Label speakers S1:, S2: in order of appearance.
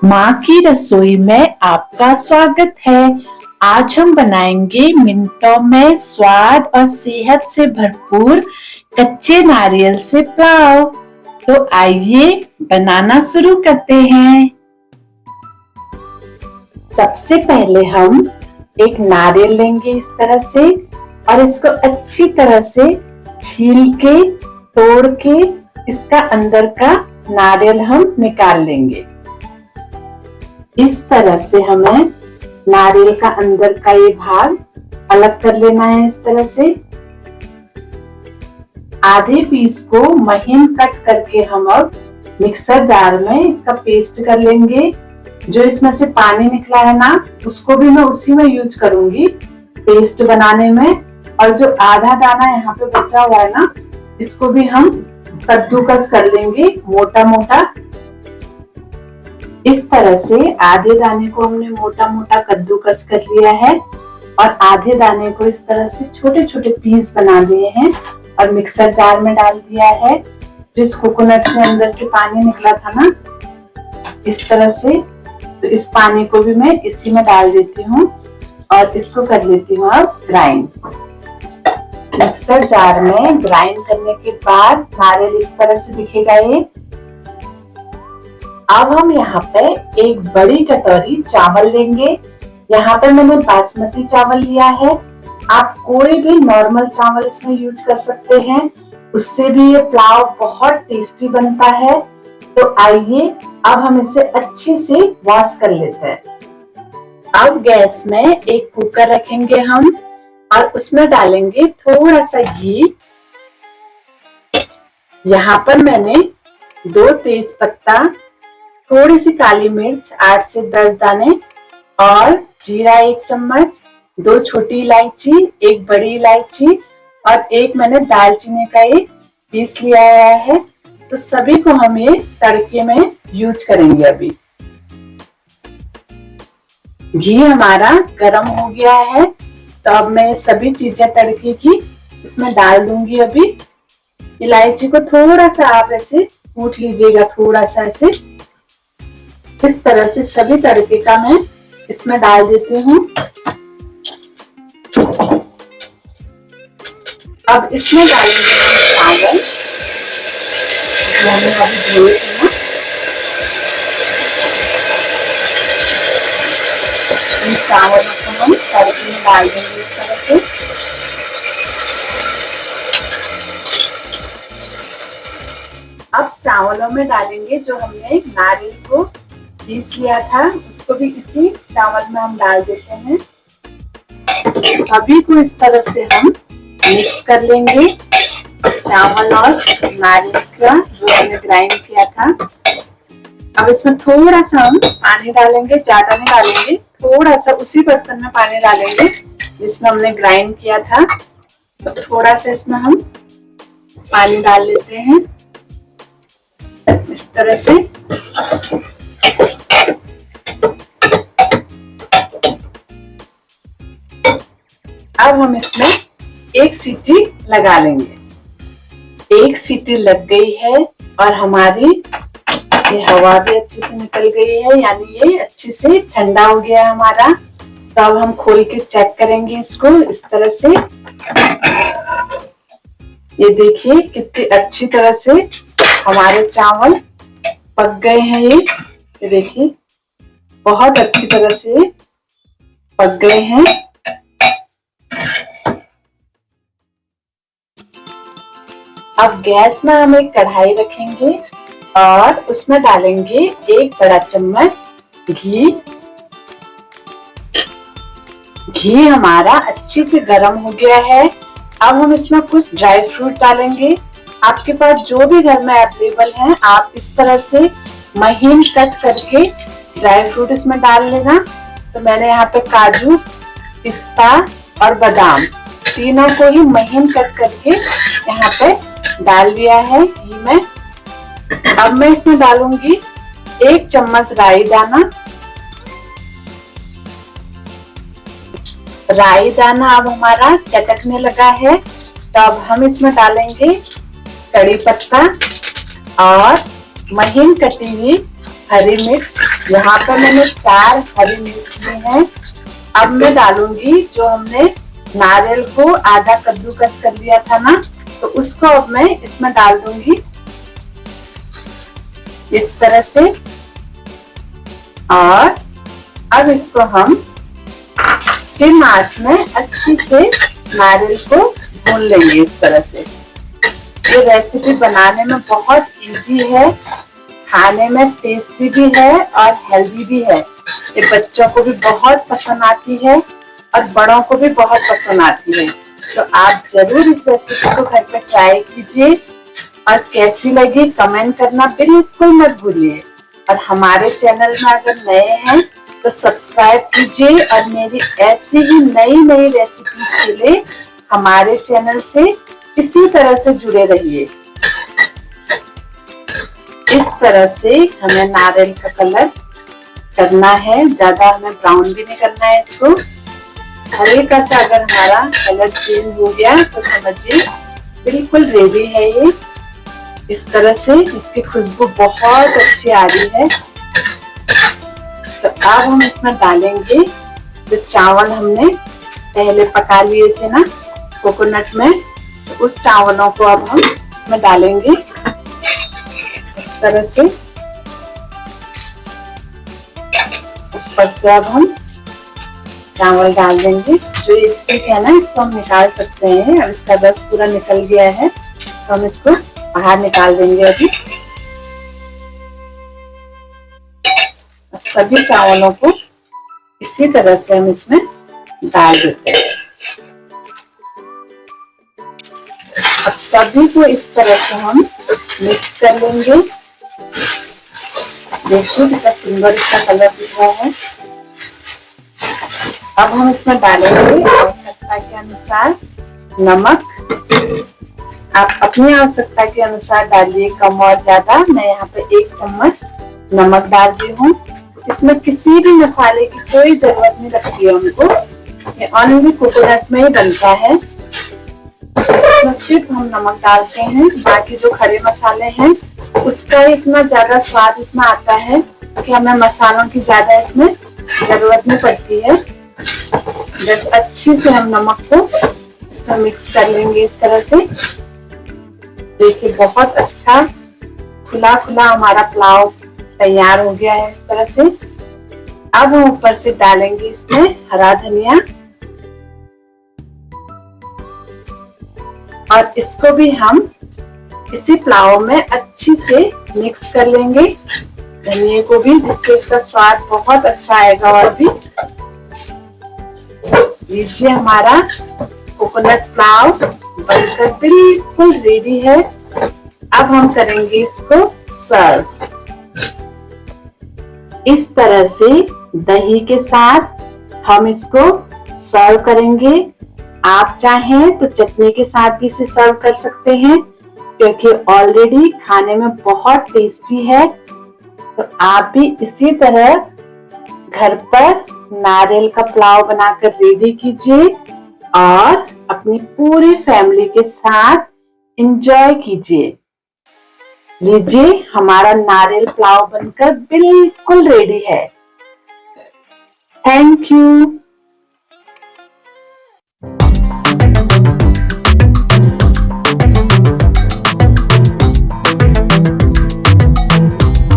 S1: माँ की रसोई में आपका स्वागत है। आज हम बनाएंगे मिनटों में स्वाद और सेहत से भरपूर कच्चे नारियल से पुलाव। तो आइए बनाना शुरू करते हैं। सबसे पहले हम एक नारियल लेंगे इस तरह से और इसको अच्छी तरह से छील के तोड़ के इसका अंदर का नारियल हम निकाल लेंगे। इस तरह से हमें नारियल का अंदर का ये भाग अलग कर लेना है। इस तरह से आधे पीस को महीन कट करके हम अब मिक्सर जार में इसका पेस्ट कर लेंगे। जो इसमें से पानी निकला है ना, उसको भी मैं उसी में यूज करूंगी पेस्ट बनाने में। और जो आधा दाना यहाँ पे बचा हुआ है ना, इसको भी हम कद्दूकस कर लेंगे मोटा मोटा। इस तरह से आधे दाने को हमने मोटा मोटा कद्दूकस कर लिया है और आधे दाने को इस तरह से छोटे छोटे पीस बना दिए हैं और मिक्सर जार में डाल दिया है। जिस कोकोनट से अंदर से पानी निकला था ना, इस तरह से, तो इस पानी को भी मैं इसी में डाल देती हूँ और इसको कर लेती हूँ अब ग्राइंड। मिक्सर जार में ग्राइंड करने के बाद नारियल इस तरह से दिखेगा ये। अब हम यहाँ पे एक बड़ी कटोरी चावल लेंगे। यहाँ पे मैंने बासमती चावल लिया है। आप कोई भी नॉर्मल चावल इसमें यूज कर सकते हैं, उससे भी ये पुलाव बहुत टेस्टी बनता है। तो आइए अब हम इसे अच्छे से वॉश कर लेते हैं। अब गैस में एक कुकर रखेंगे हम और उसमें डालेंगे थोड़ा सा घी। यहाँ पर मैंने 2 तेज पत्ता, थोड़ी सी काली मिर्च 8 से 10 दाने और जीरा 1 चम्मच, 2 छोटी इलायची, 1 बड़ी इलायची और 1 मैंने दालचीनी का ये पीस लिया हुआ है। तो सभी को हम ये तड़के में यूज करेंगे। अभी घी हमारा गरम हो गया है, तो अब मैं सभी चीजें तड़के की इसमें डाल दूंगी। अभी इलायची को थोड़ा सा आप ऐसे कूट लीजिएगा, थोड़ा सा ऐसे। इस तरह से सभी तड़के का मैं इसमें डाल देती हूँ। अब इसमें डालेंगे चावल जो हमने अभी धोए थे ना। इन चावलों को हम तड़के में डाल देंगे इस तरह से। अब चावलों में डालेंगे जो हमने नारियल को पीस लिया था, उसको भी इसी चावल में हम डाल देते हैं। सभी को इस तरह से हम मिक्स कर लेंगे, चावल और नारियल का जो हमने ग्राइंड किया था। अब इसमें थोड़ा सा हम पानी डालेंगे, ज्यादा नहीं डालेंगे, थोड़ा सा उसी बर्तन में पानी डालेंगे जिसमें हमने ग्राइंड किया था। तो थोड़ा सा इसमें हम पानी डाल लेते हैं इस तरह से। अब हम इसमें 1 सीटी लगा लेंगे। 1 सीटी लग गई है और हमारी ये हवा भी अच्छे से निकल गई है, यानी ये अच्छे से ठंडा हो गया है हमारा। तो अब हम खोल के चेक करेंगे इसको इस तरह से। ये देखिए कितनी अच्छी तरह से हमारे चावल पक गए हैं। ये देखिए बहुत अच्छी तरह से पक गए हैं। अब गैस में हम एक कढ़ाई रखेंगे और उसमें डालेंगे 1 बड़ा चम्मच घी। घी हमारा अच्छे से गर्म हो गया है। अब हम इसमें कुछ ड्राई फ्रूट डालेंगे। आपके पास जो भी घर में अवेलेबल है, आप इस तरह से महीन कट करके ड्राई फ्रूट इसमें डाल लेना। तो मैंने यहाँ पे काजू, पिस्ता और बादाम तीनों को ही महीन कट करके यहाँ पे डाल दिया है घी में। अब मैं इसमें डालूंगी 1 चम्मच राई दाना। राई दाना अब हमारा चटकने लगा है, तो अब हम इसमें डालेंगे कड़ी पत्ता और महीन कटी हुई हरी मिर्च यहाँ पर मैंने 4 हरी मिर्च ली है। अब मैं डालूंगी जो हमने नारियल को आधा कद्दूकस कर लिया था ना, तो उसको अब मैं इसमें डाल दूंगी इस तरह से। और अब इसको हम सिम आंच में अच्छी से नारियल को भून लेंगे इस तरह से। ये रेसिपी बनाने में बहुत इजी है, खाने में टेस्टी भी है और हेल्दी भी है। ये बच्चों को भी बहुत पसंद आती है और बड़ों को भी बहुत पसंद आती है। तो आप जरूर इस रेसिपी को घर पे ट्राई कीजिए और कैसी लगी कमेंट करना बिल्कुल मत भूलिए। और हमारे चैनल में अगर नए हैं तो सब्सक्राइब कीजिए और मेरी ऐसी ही नई नई रेसिपी के लिए हमारे चैनल से इसी तरह से जुड़े रहिए। इस तरह से हमें नारियल का कलर करना है, ज्यादा हमें ब्राउन भी नहीं करना है इसको। हल्का सा अगर हमारा कलर चेंज हो गया तो समझिए बिल्कुल रेडी है ये। इस तरह से इसकी खुशबू बहुत अच्छी आ रही है। तो अब हम इसमें डालेंगे जो चावल हमने पहले पका लिए थे ना कोकोनट में, तो उस चावलों को अब हम इसमें डालेंगे इस तरह से। ऊपर से अब हम चावल डाल देंगे। जो स्टिक है ना इसको हम निकाल सकते हैं। अब इसका रस पूरा निकल गया है तो हम इसको बाहर निकाल देंगे अभी। सभी चावलों को इसी तरह से हम इसमें डाल देते हैं। अब सभी को इस तरह से हम मिक्स कर लेंगे। देखिए कितना सुंदर इसका कलर दिख रहा है। अब हम इसमें डालेंगे आवश्यकता के अनुसार नमक। आप अपनी आवश्यकता के अनुसार डालिए, कम और ज्यादा। मैं यहाँ पे 1 चम्मच नमक डाल रही हूँ। इसमें किसी भी मसाले की कोई जरूरत नहीं लगती है हमको, ये ओनली कोकोनट में ही बनता है। इसमें सिर्फ हम नमक डालते हैं, बाकी जो खड़े मसाले हैं उसका इतना ज्यादा स्वाद इसमें आता है कि हमें मसालों की ज्यादा इसमें जरूरत नहीं पड़ती है। बस अच्छी से हम नमक को इसमें मिक्स कर लेंगे इस तरह से। देखिए बहुत अच्छा खुला खुला हमारा पुलाव तैयार हो गया है इस तरह से। अब हम ऊपर से डालेंगे इसमें हरा धनिया और इसको भी हम इसी पुलाव में अच्छी से मिक्स कर लेंगे धनिया को भी, जिससे इसका स्वाद बहुत अच्छा आएगा। और भी लीजिए हमारा कोकोनट पुलाव बनकर बिल्कुल रेडी है। अब हम करेंगे इसको सर्व। इस तरह से दही के साथ हम इसको सर्व करेंगे। आप चाहें तो चटनी के साथ भी इसे सर्व कर सकते हैं, क्योंकि ऑलरेडी खाने में बहुत टेस्टी है। तो आप भी इसी तरह घर पर नारियल का पुलाव बनाकर रेडी कीजिए और अपनी पूरी फैमिली के साथ एंजॉय कीजिए। लीजिए हमारा नारियल पुलाव बनकर बिल्कुल रेडी है। Thank you.